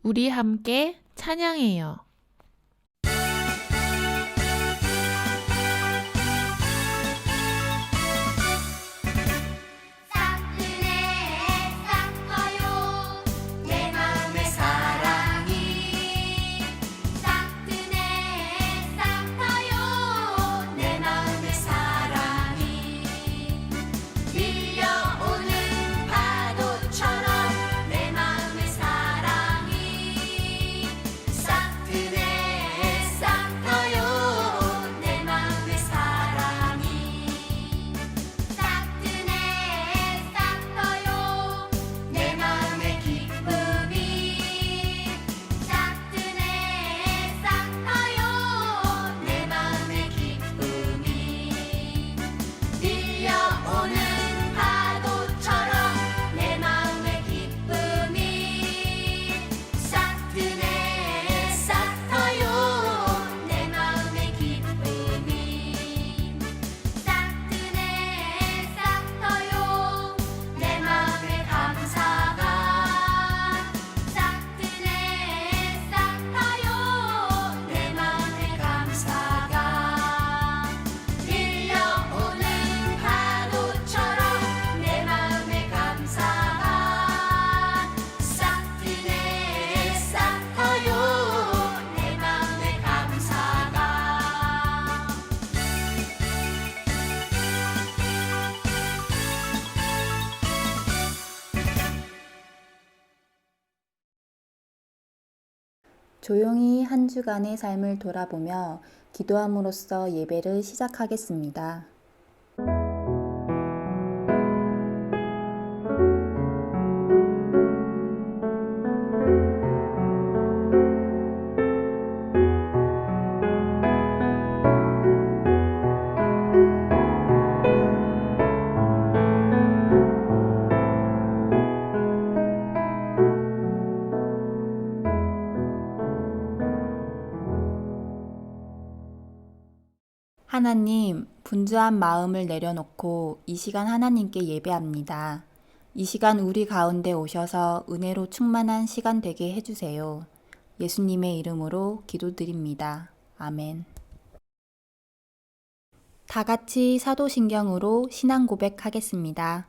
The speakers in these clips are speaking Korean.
우리 함께 찬양해요. 싹드네 싹터요 내 마음의 사랑이 싹드네 싹터요 내 마음의 사랑이 밀려오는 파도처럼 내 마음의 사랑이 싹드네 싹터요 내 마음의 사랑이 싹드네 싹터요 내 마음의 기쁨이 싹드네 싹터요 내 마음의 기쁨이 밀려오는 파도처럼 내 마음의 기쁨이 싹드네 싹터요 내 마음의 기쁨이 싹드네 싹터요 내 마음의 감사가 싹드네 싹터요 내 마음의 감사가 밀려오는 파도처럼 내 마음의 감사가 싹드네 싹터요 내 마음의 감사가 조용히 한 주간의 삶을 돌아보며 기도함으로써 예배를 시작하겠습니다. 하나님, 분주한 마음을 내려놓고 이 시간 하나님께 예배합니다. 이 시간 우리 가운데 오셔서 은혜로 충만한 시간 되게 해주세요. 예수님의 이름으로 기도드립니다. 아멘. 다 같이 사도신경으로 신앙 고백하겠습니다.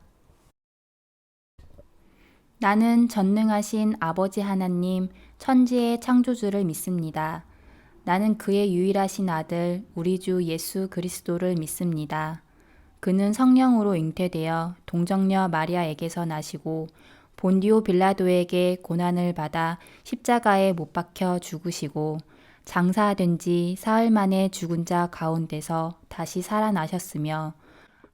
나는 전능하신 아버지 하나님, 천지의 창조주를 믿습니다. 나는 그의 유일하신 아들, 우리 주 예수 그리스도를 믿습니다. 그는 성령으로 잉태되어 동정녀 마리아에게서 나시고 본디오 빌라도에게 고난을 받아 십자가에 못 박혀 죽으시고 장사된 지 사흘 만에 죽은 자 가운데서 다시 살아나셨으며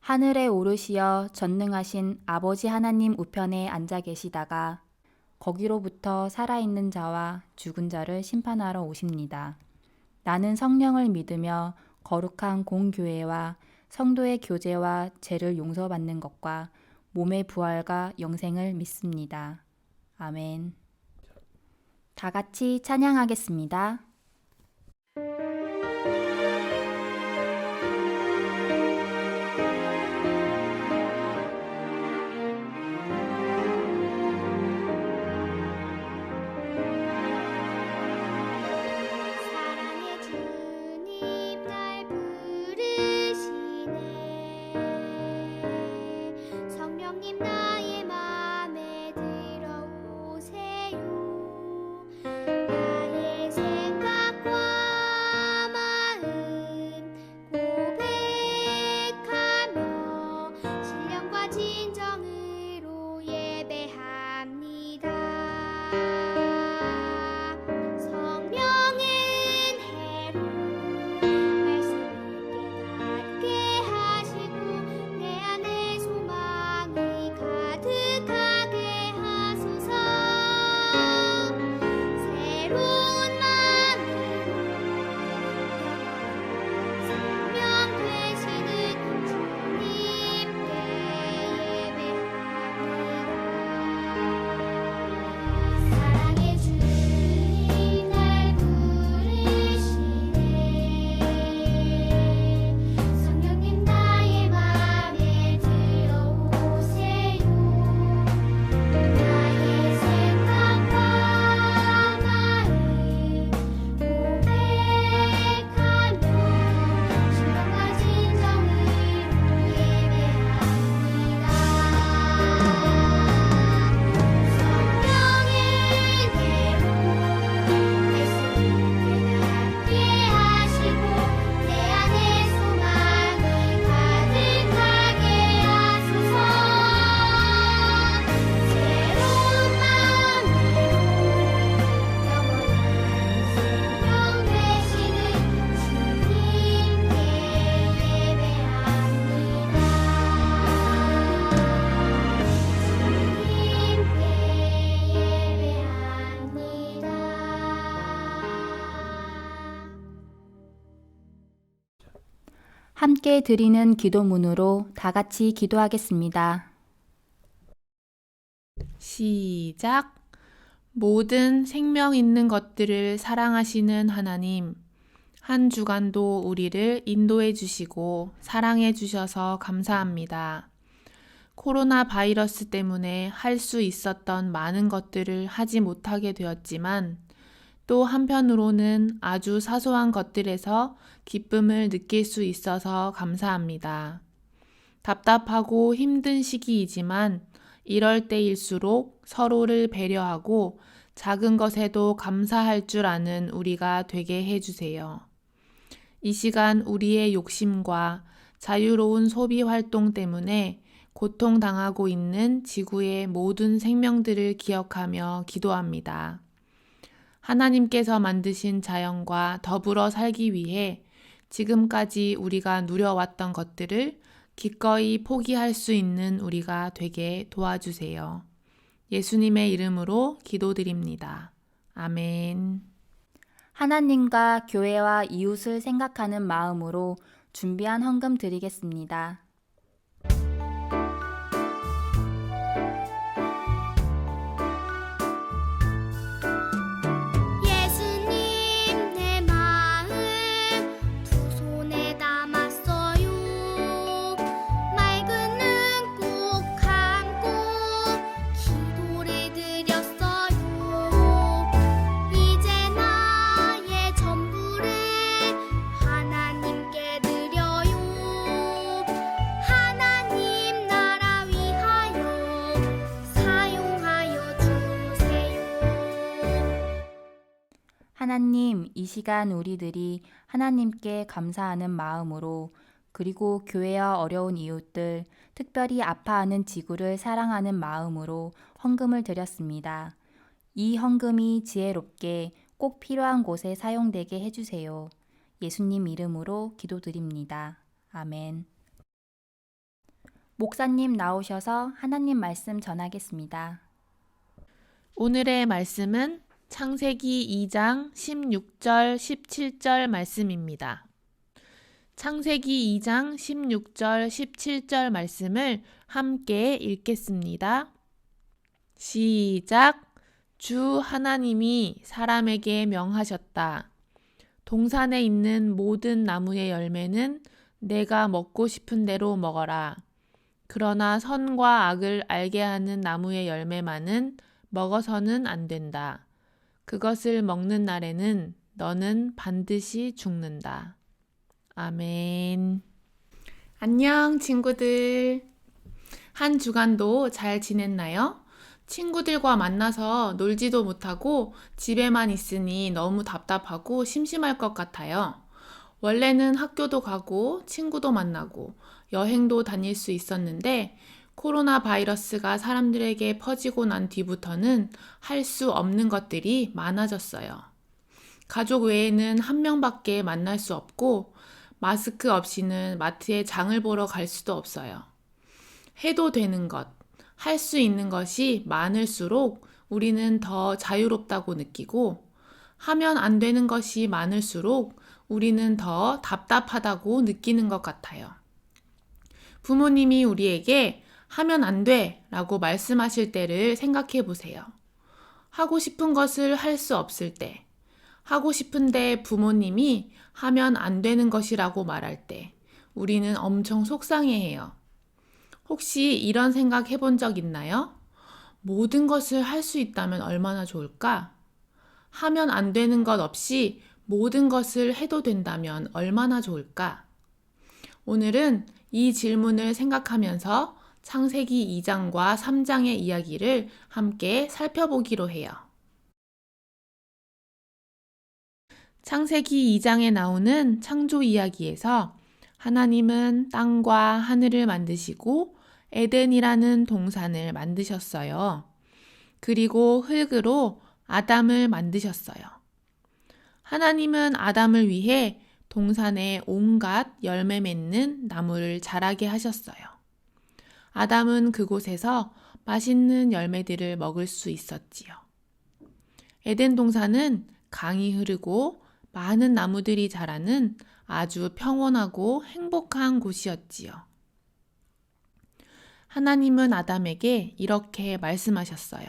하늘에 오르시어 전능하신 아버지 하나님 우편에 앉아 계시다가 거기로부터 살아있는 자와 죽은 자를 심판하러 오십니다. 나는 성령을 믿으며 거룩한 공교회와 성도의 교제와 죄를 용서받는 것과 몸의 부활과 영생을 믿습니다. 아멘. 다 같이 찬양하겠습니다. 사랑의 주님 날 부르시네 성령님 나의 맘에 들어오세요 나의 생각과 함께 드리는 기도문으로 다 같이 기도하겠습니다. 시작. 모든 생명 있는 것들을 사랑하시는 하나님, 한 주간도 우리를 인도해 주시고 사랑해 주셔서 감사합니다. 코로나 바이러스 때문에 할 수 있었던 많은 것들을 하지 못하게 되었지만 또 한편으로는 아주 사소한 것들에서 기쁨을 느낄 수 있어서 감사합니다. 답답하고 힘든 시기이지만 이럴 때일수록 서로를 배려하고 작은 것에도 감사할 줄 아는 우리가 되게 해주세요. 이 시간 우리의 욕심과 자유로운 소비 활동 때문에 고통당하고 있는 지구의 모든 생명들을 기억하며 기도합니다. 하나님께서 만드신 자연과 더불어 살기 위해 지금까지 우리가 누려왔던 것들을 기꺼이 포기할 수 있는 우리가 되게 도와주세요. 예수님의 이름으로 기도드립니다. 아멘. 하나님과 교회와 이웃을 생각하는 마음으로 준비한 헌금 드리겠습니다. 예수님 내 마음 두 손에 담았어요. 맑은 눈 꼭 감고 기도를 드렸어요. 이제 나의 전부를 하나님께 드려요. 하나님 나라 위하여 사용하여 주세요. 하나님, 이 시간 우리들이 하나님께 감사하는 마음으로 그리고 교회와 어려운 이웃들, 특별히 아파하는 지구를 사랑하는 마음으로 헌금을 드렸습니다. 이 헌금이 지혜롭게 꼭 필요한 곳에 사용되게 해주세요. 예수님 이름으로 기도드립니다. 아멘. 목사님 나오셔서 하나님 말씀 전하겠습니다. 오늘의 말씀은 창세기 2장 16절, 17절 말씀입니다. 창세기 2장 16절, 17절 말씀을 함께 읽겠습니다. 시작. 주 하나님이 사람에게 명하셨다. 동산에 있는 모든 나무의 열매는 내가 먹고 싶은 대로 먹어라. 그러나 선과 악을 알게 하는 나무의 열매만은 먹어서는 안 된다. 그것을 먹는 날에는 너는 반드시 죽는다. 아멘. 안녕, 친구들. 한 주간도 잘 지냈나요? 친구들과 만나서 놀지도 못하고 집에만 있으니 너무 답답하고 심심할 것 같아요. 원래는 학교도 가고 친구도 만나고 여행도 다닐 수 있었는데 코로나 바이러스가 사람들에게 퍼지고 난 뒤부터는 할 수 없는 것들이 많아졌어요. 가족 외에는 한 명밖에 만날 수 없고 마스크 없이는 마트에 장을 보러 갈 수도 없어요. 해도 되는 것, 할 수 있는 것이 많을수록 우리는 더 자유롭다고 느끼고 하면 안 되는 것이 많을수록 우리는 더 답답하다고 느끼는 것 같아요. 부모님이 우리에게 하면 안 돼 라고 말씀하실 때를 생각해 보세요. 하고 싶은 것을 할 수 없을 때, 하고 싶은데 부모님이 하면 안 되는 것이라고 말할 때 우리는 엄청 속상해해요. 혹시 이런 생각 해본 적 있나요? 모든 것을 할 수 있다면 얼마나 좋을까? 하면 안 되는 것 없이 모든 것을 해도 된다면 얼마나 좋을까? 오늘은 이 질문을 생각하면서 창세기 2장과 3장의 이야기를 함께 살펴보기로 해요. 창세기 2장에 나오는 창조 이야기에서 하나님은 땅과 하늘을 만드시고 에덴이라는 동산을 만드셨어요. 그리고 흙으로 아담을 만드셨어요. 하나님은 아담을 위해 동산에 온갖 열매 맺는 나무를 자라게 하셨어요. 아담은 그곳에서 맛있는 열매들을 먹을 수 있었지요. 에덴 동산은 강이 흐르고 많은 나무들이 자라는 아주 평온하고 행복한 곳이었지요. 하나님은 아담에게 이렇게 말씀하셨어요.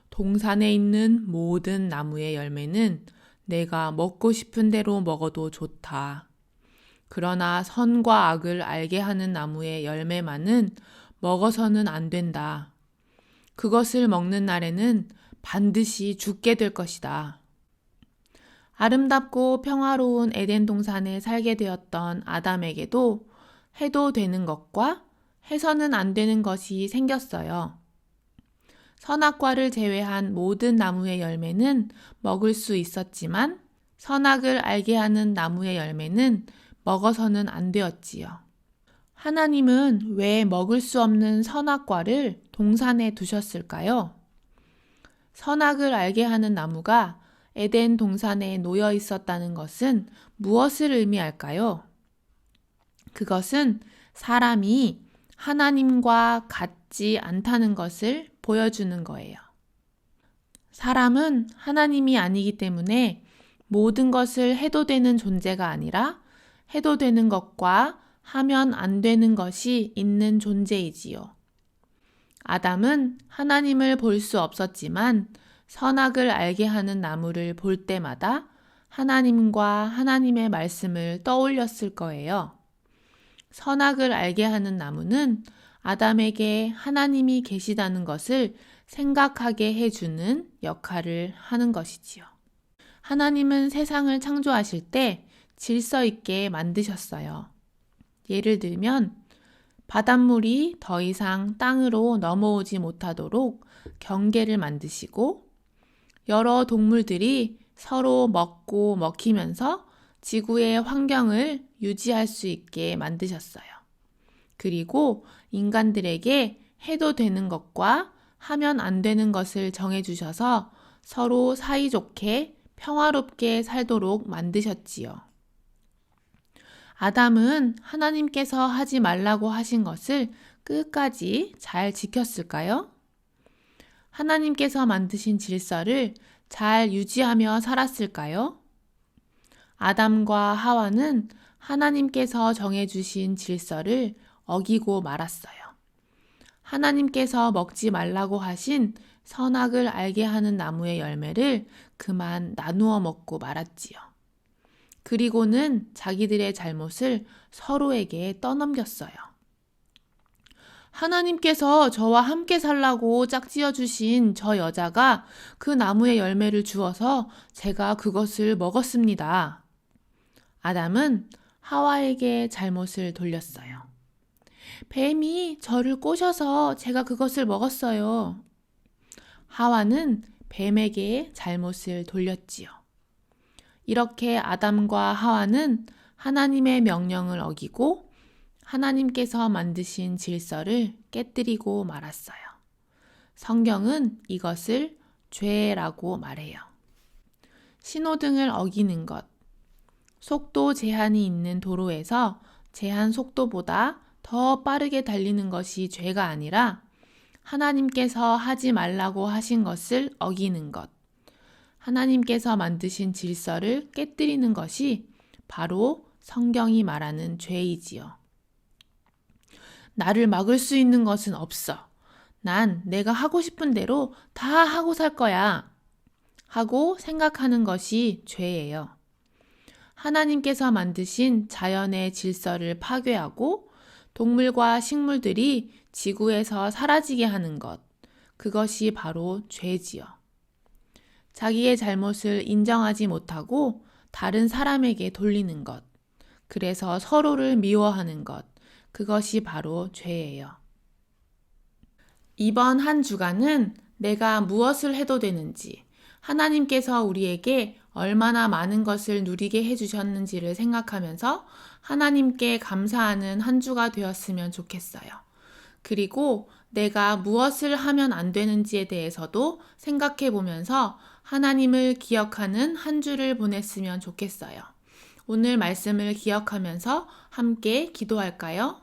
동산에 있는 모든 나무의 열매는 내가 먹고 싶은 대로 먹어도 좋다. 그러나 선과 악을 알게 하는 나무의 열매만은 먹어서는 안 된다. 그것을 먹는 날에는 반드시 죽게 될 것이다. 아름답고 평화로운 에덴 동산에 살게 되었던 아담에게도 해도 되는 것과 해서는 안 되는 것이 생겼어요. 선악과를 제외한 모든 나무의 열매는 먹을 수 있었지만 선악을 알게 하는 나무의 열매는 먹어서는 안 되었지요. 하나님은 왜 먹을 수 없는 선악과를 동산에 두셨을까요? 선악을 알게 하는 나무가 에덴 동산에 놓여 있었다는 것은 무엇을 의미할까요? 그것은 사람이 하나님과 같지 않다는 것을 보여주는 거예요. 사람은 하나님이 아니기 때문에 모든 것을 해도 되는 존재가 아니라 해도 되는 것과 하면 안 되는 것이 있는 존재이지요. 아담은 하나님을 볼 수 없었지만 선악을 알게 하는 나무를 볼 때마다 하나님과 하나님의 말씀을 떠올렸을 거예요. 선악을 알게 하는 나무는 아담에게 하나님이 계시다는 것을 생각하게 해주는 역할을 하는 것이지요. 하나님은 세상을 창조하실 때 질서 있게 만드셨어요. 예를 들면 바닷물이 더 이상 땅으로 넘어오지 못하도록 경계를 만드시고 여러 동물들이 서로 먹고 먹히면서 지구의 환경을 유지할 수 있게 만드셨어요. 그리고 인간들에게 해도 되는 것과 하면 안 되는 것을 정해주셔서 서로 사이좋게 평화롭게 살도록 만드셨지요. 아담은 하나님께서 하지 말라고 하신 것을 끝까지 잘 지켰을까요? 하나님께서 만드신 질서를 잘 유지하며 살았을까요? 아담과 하와는 하나님께서 정해주신 질서를 어기고 말았어요. 하나님께서 먹지 말라고 하신 선악을 알게 하는 나무의 열매를 그만 나누어 먹고 말았지요. 그리고는 자기들의 잘못을 서로에게 떠넘겼어요. 하나님께서 저와 함께 살라고 짝지어 주신 저 여자가 그 나무의 열매를 주어서 제가 그것을 먹었습니다. 아담은 하와에게 잘못을 돌렸어요. 뱀이 저를 꼬셔서 제가 그것을 먹었어요. 하와는 뱀에게 잘못을 돌렸지요. 이렇게 아담과 하와는 하나님의 명령을 어기고 하나님께서 만드신 질서를 깨뜨리고 말았어요. 성경은 이것을 죄라고 말해요. 신호등을 어기는 것, 속도 제한이 있는 도로에서 제한 속도보다 더 빠르게 달리는 것이 죄가 아니라 하나님께서 하지 말라고 하신 것을 어기는 것, 하나님께서 만드신 질서를 깨뜨리는 것이 바로 성경이 말하는 죄이지요. 나를 막을 수 있는 것은 없어. 난 내가 하고 싶은 대로 다 하고 살 거야. 하고 생각하는 것이 죄예요. 하나님께서 만드신 자연의 질서를 파괴하고 동물과 식물들이 지구에서 사라지게 하는 것, 그것이 바로 죄지요. 자기의 잘못을 인정하지 못하고 다른 사람에게 돌리는 것, 그래서 서로를 미워하는 것, 그것이 바로 죄예요. 이번 한 주간은 내가 무엇을 해도 되는지, 하나님께서 우리에게 얼마나 많은 것을 누리게 해주셨는지를 생각하면서 하나님께 감사하는 한 주가 되었으면 좋겠어요. 그리고 내가 무엇을 하면 안 되는지에 대해서도 생각해 보면서 하나님을 기억하는 한 주를 보냈으면 좋겠어요. 오늘 말씀을 기억하면서 함께 기도할까요?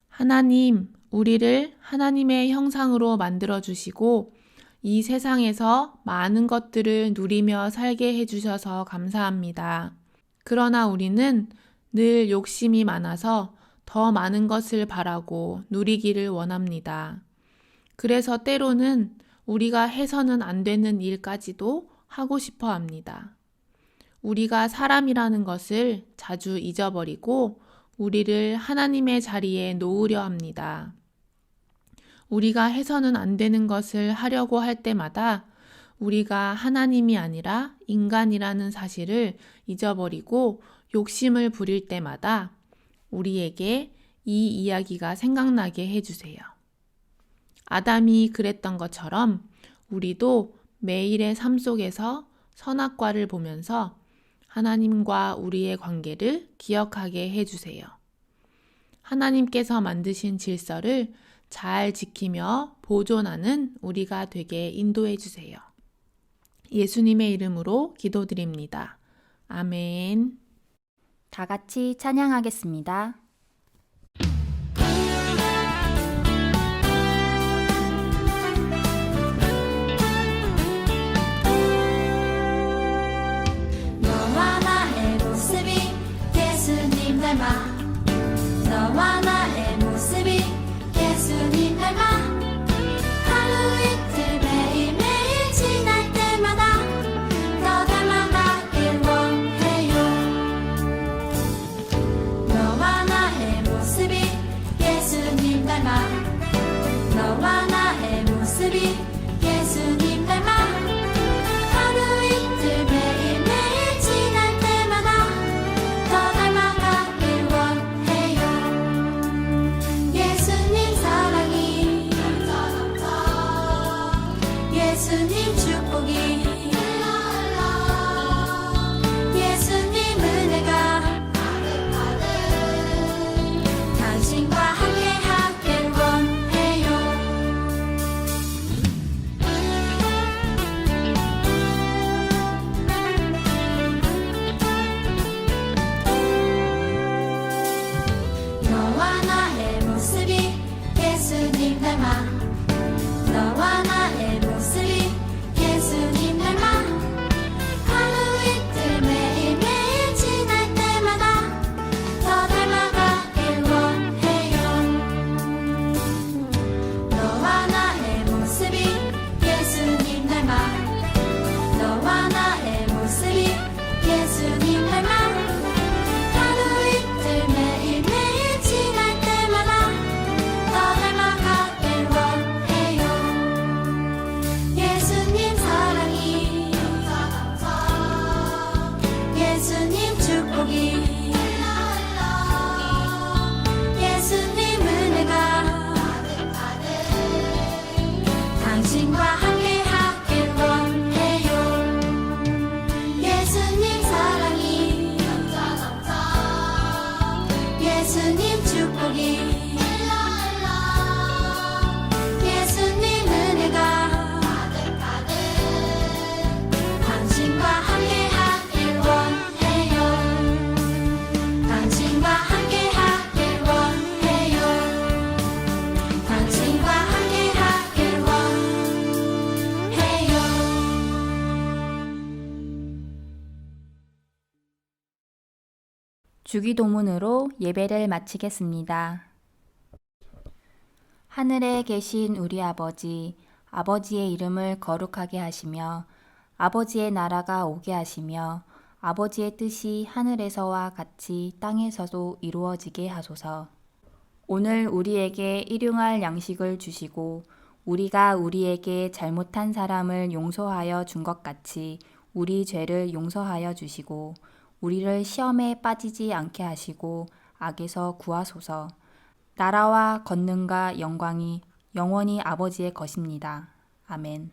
하나님, 우리를 하나님의 형상으로 만들어 주시고 이 세상에서 많은 것들을 누리며 살게 해주셔서 감사합니다. 그러나 우리는 늘 욕심이 많아서 더 많은 것을 바라고 누리기를 원합니다. 그래서 때로는 우리가 해서는 안 되는 일까지도 하고 싶어 합니다. 우리가 사람이라는 것을 자주 잊어버리고 우리를 하나님의 자리에 놓으려 합니다. 우리가 해서는 안 되는 것을 하려고 할 때마다 우리가 하나님이 아니라 인간이라는 사실을 잊어버리고 욕심을 부릴 때마다 우리에게 이 이야기가 생각나게 해주세요. 아담이 그랬던 것처럼 우리도 매일의 삶 속에서 선악과를 보면서 하나님과 우리의 관계를 기억하게 해주세요. 하나님께서 만드신 질서를 잘 지키며 보존하는 우리가 되게 인도해 주세요. 예수님의 이름으로 기도드립니다. 아멘. 다 같이 찬양하겠습니다. 너와 나의 모습이 예수님 닮아 너와 나의 모습이 예수님 닮아 하루 이틀 매일매일 지날 때마다 더 닮아가길 원해요. 너와 나의 모습이 예수님 닮아 너와 나의 모습이 예수님 닮아 하루 이틀 매일매일 지날 때마다 더 닮아가길 원해요. 예수님 사랑이 예수님 축복이 예수님 은혜가 당신과 함께 하길 원해요. 너와 나의 모습이 예수님 닮아 너와 나의 모습이 예수님 닮아 하루 이틀 매일매일 지날 때마다 더 닮아가길 원해요. 너와 나의 모습이 예수님 닮아 너와 나의 모습이 예수님 닮아 하루 이틀 매일매일 지날 때마다 더 닮아가길 원해요. 예수님 사랑이 예수님 축복이 예수님 은혜가 당신과 함께 하길 원해요. 예수님 사랑이 예수님 축복이 예수님 은혜가 당신과 함께 하길 원해요. 당신과 함께 하길 원해요. 당신과 함께 하길 원해요. 주기도문으로 예배를 마치겠습니다. 하늘에 계신 우리 아버지, 아버지의 이름을 거룩하게 하시며 아버지의 나라가 오게 하시며 아버지의 뜻이 하늘에서와 같이 땅에서도 이루어지게 하소서. 오늘 우리에게 일용할 양식을 주시고 우리가 우리에게 잘못한 사람을 용서하여 준 것 같이 우리 죄를 용서하여 주시고 우리를 시험에 빠지지 않게 하시고 악에서 구하소서. 나라와 권능과 영광이 영원히 아버지의 것입니다. 아멘.